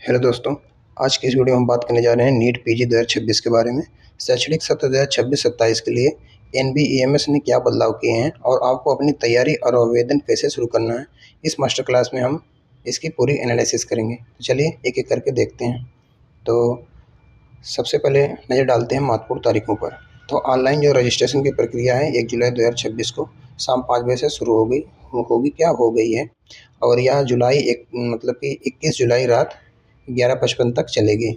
Hello दोस्तों, आज की इस वीडियो में हम बात करने जा रहे हैं नीट पीजी 2026 के बारे में। शैक्षणिक सत्र 2026-27 के लिए एनबीएमएस ने क्या बदलाव किए हैं और आपको अपनी तैयारी और आवेदन कैसे शुरू करना है, इस मास्टर क्लास में हम इसकी पूरी एनालिसिस करेंगे। तो चलिए एक एक करके देखते हैं। तो सबसे पहले नज़र डालते हैं महत्वपूर्ण तारीखों पर। तो ऑनलाइन जो रजिस्ट्रेशन की प्रक्रिया है 1 जुलाई 2026 को शाम 5 बजे से शुरू हो गई है और यह मतलब कि 21 जुलाई रात 11:55 तक चलेगी।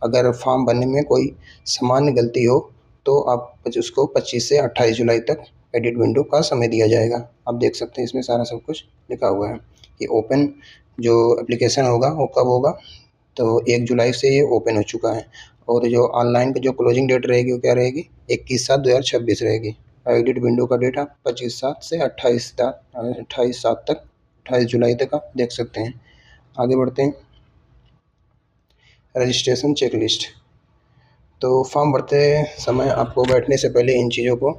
अगर फॉर्म भरने में कोई सामान्य गलती हो तो आप उसको 25 से 28 जुलाई तक एडिट विंडो का समय दिया जाएगा। आप देख सकते हैं इसमें सारा सब कुछ लिखा हुआ है कि ओपन जो एप्लीकेशन होगा वो कब होगा। तो 1 जुलाई से ये ओपन हो चुका है और जो ऑनलाइन की जो क्लोजिंग डेट रहेगी वो क्या रहेगी, 21/7/2026 रहेगी। एडिट विंडो का डेटा 25/7 से 28/7 तक 28 जुलाई तक आप देख सकते हैं। आगे बढ़ते हैं। Registration checklist. तो फॉर्म भरते समय आपको बैठने से पहले इन चीज़ों को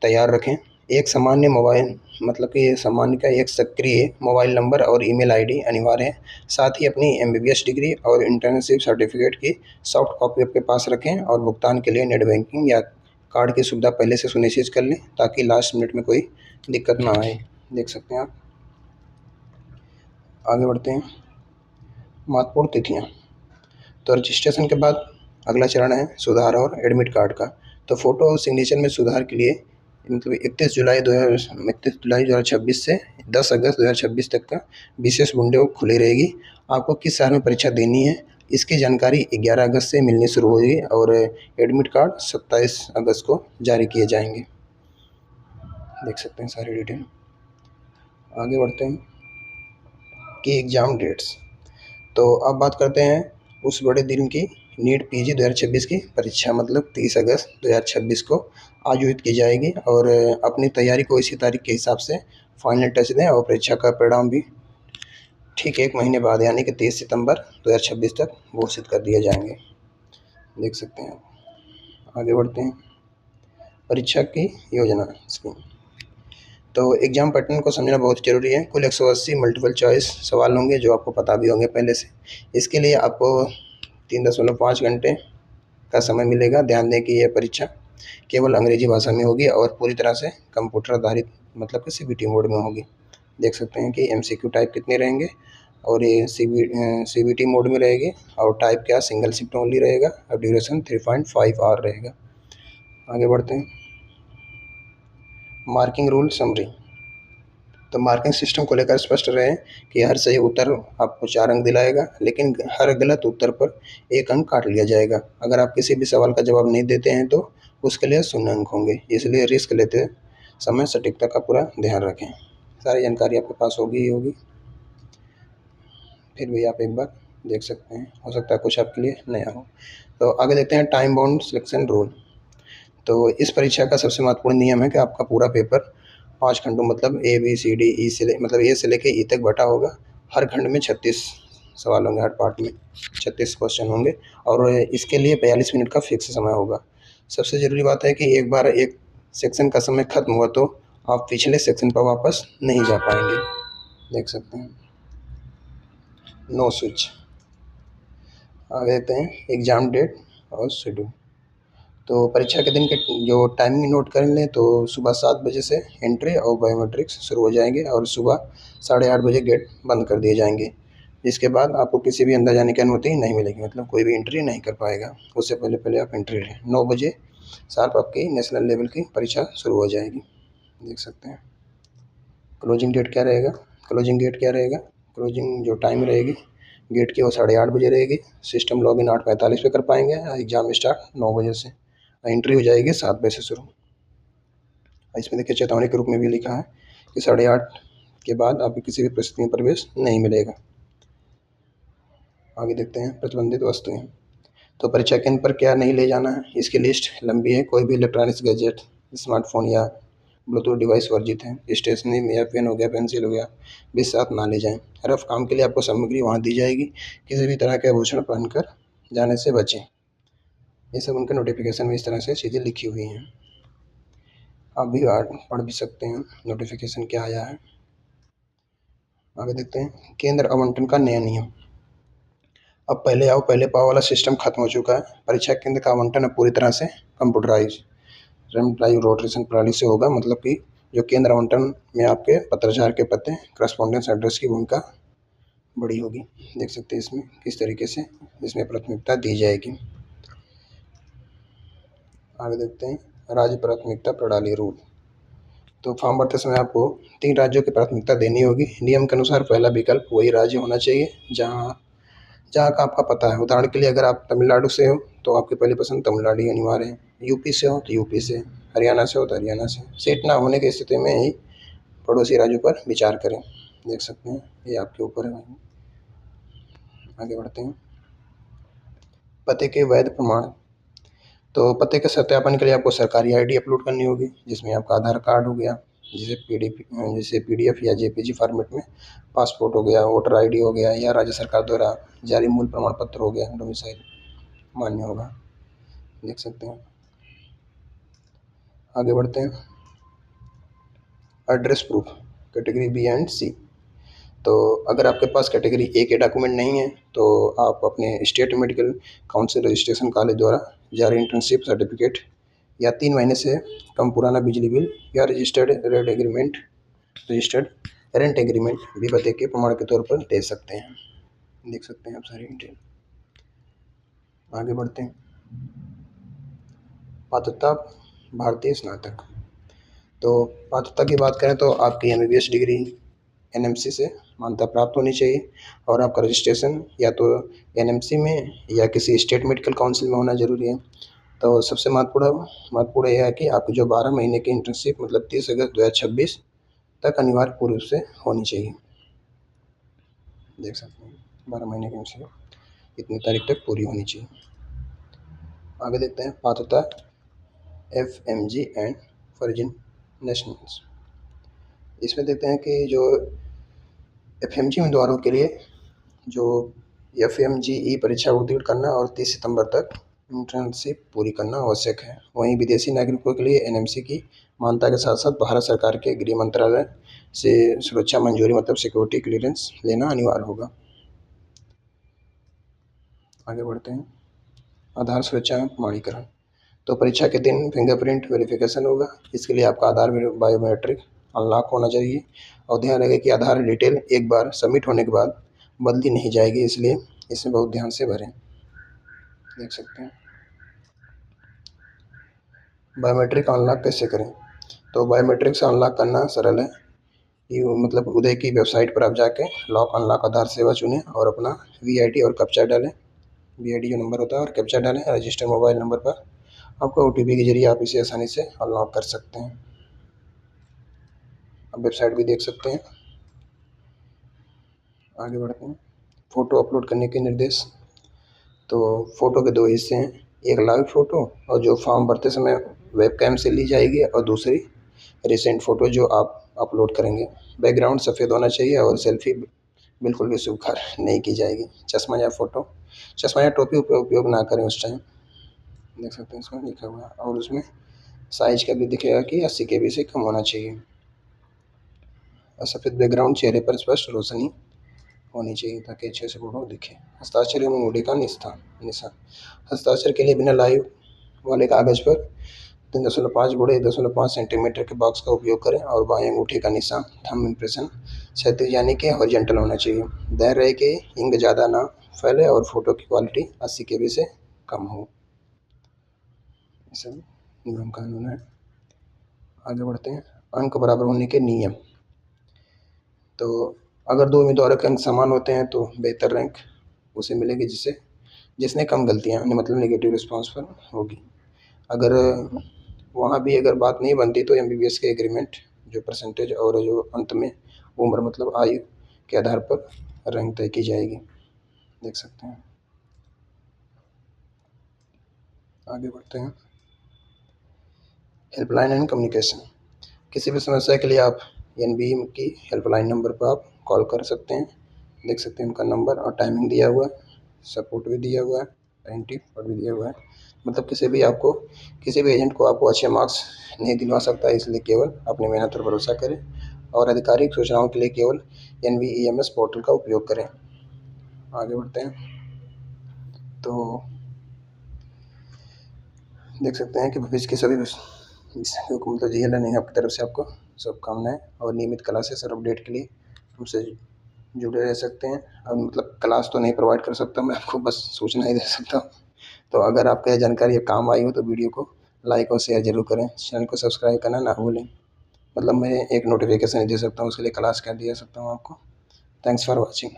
तैयार रखें। एक सामान्य मोबाइल मतलब कि सामान्य का एक सक्रिय मोबाइल नंबर और ईमेल आईडी अनिवार्य है। साथ ही अपनी एमबीबीएस डिग्री और इंटर्नशिप सर्टिफिकेट की सॉफ्ट कॉपी आपके पास रखें और भुगतान के लिए नेट बैंकिंग या कार्ड की सुविधा पहले से सुनिश्चित कर लें ताकि लास्ट मिनट में कोई दिक्कत ना आए। देख सकते हैं आप। आगे बढ़ते हैं। महत्वपूर्ण तिथियाँ। तो रजिस्ट्रेशन के बाद अगला चरण है सुधार और एडमिट कार्ड का। तो फ़ोटो और सिग्नेचर में सुधार के लिए मतलब 31 जुलाई 2026 से 10 अगस्त 2026 तक का विशेष विंडो खुली रहेगी। आपको किस शहर में परीक्षा देनी है इसकी जानकारी 11 अगस्त से मिलनी शुरू होगी और एडमिट कार्ड 27 अगस्त को जारी किए जाएंगे। देख सकते हैं सारी डिटेल। आगे बढ़ते हैं कि एग्ज़ाम डेट्स। तो अब बात करते हैं उस बड़े दिन की। नीट पीजी 2026 की परीक्षा मतलब 30 अगस्त 2026 को आयोजित की जाएगी और अपनी तैयारी को इसी तारीख के हिसाब से फाइनल टच दें और परीक्षा का परिणाम भी ठीक 1 महीने बाद यानी कि 30 सितंबर 2026 तक घोषित कर दिए जाएंगे। देख सकते हैं। आगे बढ़ते हैं। परीक्षा की योजना स्कीम। तो एग्ज़ाम पैटर्न को समझना बहुत ज़रूरी है। कुल 180 मल्टीपल चॉइस सवाल होंगे जो आपको पता भी होंगे पहले से। इसके लिए आपको 3.5 घंटे का समय मिलेगा। ध्यान दें कि यह परीक्षा केवल अंग्रेजी भाषा में होगी और पूरी तरह से कंप्यूटर आधारित मतलब कि सीबीटी मोड में होगी। देख सकते हैं कि एमसीक्यू टाइप कितने रहेंगे और ये सीबीटी मोड में रहेगी और टाइप क्या सिंगल शिफ्ट ओनली रहेगा और ड्यूरेशन 3.5 आवर रहेगा। आगे बढ़ते हैं। Marking rule summary. तो मार्किंग सिस्टम को लेकर स्पष्ट रहें कि हर सही उत्तर आपको 4 अंक दिलाएगा, लेकिन हर गलत उत्तर पर 1 अंक काट लिया जाएगा। अगर आप किसी भी सवाल का जवाब नहीं देते हैं तो उसके लिए 0 अंक होंगे। इसलिए रिस्क लेते समय सटीकता का पूरा ध्यान रखें। सारी जानकारी आपके पास होगी ही होगी, फिर भी आप एक बार देख सकते हैं, हो सकता है कुछ आपके लिए नया हो। तो आगे देखते हैं टाइम बाउंड सिलेक्शन रूल। तो इस परीक्षा का सबसे महत्वपूर्ण नियम है कि आपका पूरा पेपर 5 खंडों मतलब A B C D E से मतलब ए से लेके ई तक बटा होगा। हर खंड में 36 सवाल होंगे, हर पार्ट में 36 क्वेश्चन होंगे और इसके लिए 42 मिनट का फिक्स समय होगा। सबसे ज़रूरी बात है कि एक बार एक सेक्शन का समय खत्म हुआ तो आप पिछले सेक्शन पर वापस नहीं जा पाएंगे। देख सकते हैं। Know switch. आगे देखते हैं एग्ज़ाम डेट और शेड्यूल। तो परीक्षा के दिन के जो टाइमिंग नोट कर लें तो सुबह 7 बजे से एंट्री और बायोमेट्रिक्स शुरू हो जाएंगे और सुबह 8:30 बजे गेट बंद कर दिए जाएंगे। इसके बाद आपको किसी भी अंदर जाने की अनुमति नहीं मिलेगी, मतलब कोई भी एंट्री नहीं कर पाएगा। उससे पहले पहले आप एंट्री लें। 9 बजे शार्प आपकी नेशनल लेवल की परीक्षा शुरू हो जाएगी। देख सकते हैं। क्लोजिंग डेट क्या रहेगा, क्लोजिंग डेट क्या रहेगा, क्लोजिंग जो टाइम रहेगी गेट की वो 8:30 बजे रहेगी। सिस्टम लॉगिन 8:45 पे कर पाएंगे। एग्ज़ाम स्टार्ट 9 बजे से, एंट्री हो जाएगी 7 बजे से शुरू। इसमें देखिए चेतावनी के रूप में भी लिखा है कि 8:30 के बाद आपको किसी भी परिस्थिति में प्रवेश नहीं मिलेगा। आगे देखते हैं प्रतिबंधित वस्तुएं। तो परीक्षा केंद्र पर क्या नहीं ले जाना है इसकी लिस्ट लंबी है। कोई भी इलेक्ट्रॉनिक्स गैजेट, स्मार्टफोन या ब्लूटूथ डिवाइस वर्जित है। स्टेशनरी में या पेन हो गया, पेंसिल हो गया भी साथ ना ले जाएं। रफ काम के लिए आपको सामग्री वहाँ दी जाएगी। किसी भी तरह के आभूषण पहनकर जाने से बचें। ये सब उनके नोटिफिकेशन में इस तरह से चीज़ें लिखी हुई हैं। आप भी पढ़ भी सकते हैं नोटिफिकेशन क्या आया है। आगे देखते हैं केंद्र आवंटन का नया नियम। अब पहले आओ पहले पाओ वाला सिस्टम खत्म हो चुका है। परीक्षा केंद्र का आवंटन अब पूरी तरह से कंप्यूटराइज रोटेशन प्रणाली से होगा, मतलब कि जो केंद्र आवंटन में आपके पत्राचार के पते करस्पॉन्डेंस एड्रेस की भूमिका बड़ी होगी। देख सकते हैं इसमें किस तरीके से इसमें प्राथमिकता दी जाएगी। आगे देखते हैं राज्य प्राथमिकता प्रणाली रूल। तो फॉर्म भरते समय आपको 3 राज्यों की प्राथमिकता देनी होगी। नियम के अनुसार पहला विकल्प वही राज्य होना चाहिए जहाँ जहाँ का आपका पता है। उदाहरण के लिए अगर आप तमिलनाडु से हो तो आपकी पहली पसंद तमिलनाडु ही अनिवार्य है। यूपी से हो तो यूपी से, हरियाणा से हो तो हरियाणा से। सीट ना होने की स्थिति में ही पड़ोसी राज्यों पर विचार करें। देख सकते हैं ये आपके ऊपर है। आगे बढ़ते हैं। पते के वैध प्रमाण। तो पते के सत्यापन के लिए आपको सरकारी आईडी अपलोड करनी होगी, जिसमें आपका आधार कार्ड हो गया, जिसे पीडीएफ या जेपीजी फॉर्मेट में, पासपोर्ट हो गया, वोटर आईडी हो गया, या राज्य सरकार द्वारा जारी मूल प्रमाण पत्र हो गया, डोमिसाइल मान्य होगा। देख सकते हैं। आगे बढ़ते हैं। Address proof category B and C. तो अगर आपके पास कैटेगरी ए के डॉक्यूमेंट नहीं है तो आप अपने state medical council registration college द्वारा जारी इंटर्नशिप सर्टिफिकेट या 3 महीने से कम पुराना बिजली बिल या रजिस्टर्ड रेंट एग्रीमेंट भी पते के प्रमाण के तौर पर दे सकते हैं। देख सकते हैं आप सारी डिटेल। आगे बढ़ते हैं। पात्रता भारतीय स्नातक। तो पात्रता की बात करें तो आपकी एमबीबीएस डिग्री एनएमसी से मान्यता प्राप्त होनी चाहिए और आपका रजिस्ट्रेशन या तो एनएमसी में या किसी स्टेट मेडिकल काउंसिल में होना जरूरी है। तो सबसे महत्वपूर्ण यह है कि आपकी जो 12 महीने की इंटर्नशिप मतलब 30 अगस्त 2026 तक अनिवार्य पूर्व से होनी चाहिए। देख सकते हैं 12 महीने की इंटर्नशिप इतनी तारीख तक पूरी होनी चाहिए। आगे देखते हैं पात्रता एफएमजी एंड फॉरेन नेशनल्स। इसमें देखते हैं कि जो एफएमजी उम्मीदवारों के लिए जो एफएमजीई परीक्षा उत्तीर्ण करना और 30 सितंबर तक इंटर्नशिप पूरी करना आवश्यक है। वहीं विदेशी नागरिकों के लिए एनएमसी की मान्यता के साथ साथ भारत सरकार के गृह मंत्रालय से सुरक्षा मंजूरी मतलब सिक्योरिटी क्लियरेंस लेना अनिवार्य होगा। आगे बढ़ते हैं। आधार सुरक्षा प्रमाणीकरण। तो परीक्षा के दिन फिंगरप्रिंट वेरिफिकेशन होगा। इसके लिए आपका आधार बायोमेट्रिक अनलॉक होना चाहिए और ध्यान रखें कि आधार डिटेल एक बार सबमिट होने के बाद बदली नहीं जाएगी, इसलिए इसे बहुत ध्यान से भरें। देख सकते हैं। बायोमेट्रिक अनलॉक कैसे करें। तो बायोमेट्रिक से अनलॉक करना सरल है। ये मतलब उदय की वेबसाइट पर आप जाके लॉक अनलॉक आधार सेवा चुनें और अपना वीआईडी और कैप्चा डालें। वीआईडी जो नंबर होता है और कैप्चा डालें। रजिस्टर मोबाइल नंबर पर आपको ओटीपी के जरिए आप इसे आसानी से अनलॉक कर सकते हैं। आप वेबसाइट भी देख सकते हैं। आगे बढ़ते हैं। फ़ोटो अपलोड करने के निर्देश। तो फ़ोटो के 2 हिस्से हैं, एक लाइव फ़ोटो और जो फॉर्म भरते समय वेबकैम से ली जाएगी और दूसरी रिसेंट फ़ोटो जो आप अपलोड करेंगे। बैकग्राउंड सफ़ेद होना चाहिए और सेल्फी बिल्कुल भी स्वीकार नहीं की जाएगी। चश्मा या टोपी उपयोग ना करें उस टाइम। देख सकते हैं इसमें लिखा हुआ है और उसमें साइज का भी दिखेगा कि 80 KB से कम होना चाहिए और सफ़ेद बैकग्राउंड चेहरे पर स्पष्ट रोशनी होनी चाहिए ताकि अच्छे से फोटो दिखे। हस्ताक्षर एवं अंगूठी का निशान। हस्ताक्षर के लिए बिना लाइव वाले कागज पर 3.5 गुणे 1.5 सेंटीमीटर के बॉक्स का उपयोग करें और बाएं अंगूठी का निशान थंब इम्प्रेशन क्षैतिज यानी कि हॉरिजॉन्टल होना चाहिए। ध्यान रहे कि इंक ज़्यादा ना फैले और फोटो की क्वालिटी 80 KB से कम हो। सब नियम कानून है। आगे बढ़ते हैं। अंक बराबर होने के नियम। तो अगर 2 उम्मीदवारों के अंक समान होते हैं तो बेहतर रैंक उसे मिलेगी जिसने कम गलतियाँ मतलब नेगेटिव रिस्पॉन्स पर होगी। अगर वहाँ भी अगर बात नहीं बनती तो एमबीबीएस के एग्रीमेंट जो परसेंटेज और जो अंत में उम्र मतलब आयु के आधार पर रैंक तय की जाएगी। देख सकते हैं। आगे बढ़ते हैं। Helpline and communication. किसी भी समस्या के लिए आप एनबी की हेल्पलाइन नंबर पर आप कॉल कर सकते हैं। देख सकते हैं उनका नंबर और टाइमिंग दिया हुआ है, सपोर्ट भी दिया हुआ है, टाइम और भी दिया हुआ है। मतलब किसी भी एजेंट को आपको अच्छे मार्क्स नहीं दिलवा सकता है, इसलिए केवल अपनी मेहनत पर भरोसा करें और आधिकारिक सूचनाओं के लिए केवल NVEMS पोर्टल का उपयोग करें। आगे बढ़ते हैं। तो देख सकते हैं कि भविष्य के सभी मतलब जी लर्निंग आपकी तरफ से आपको शुभकामनाएं, और नियमित क्लासेस और अपडेट के लिए हमसे जुड़े रह सकते हैं। अब मतलब क्लास तो नहीं प्रोवाइड कर सकता मैं आपको, बस सूचना ही दे सकता हूँ। तो अगर आपको यह जानकारी काम आई हो तो वीडियो को लाइक और शेयर ज़रूर करें, चैनल को सब्सक्राइब करना ना भूलें। मतलब मैं एक नोटिफिकेशन दे सकता हूँ, उसके लिए क्लास कर दिया सकता हूँ आपको। Thanks for watching.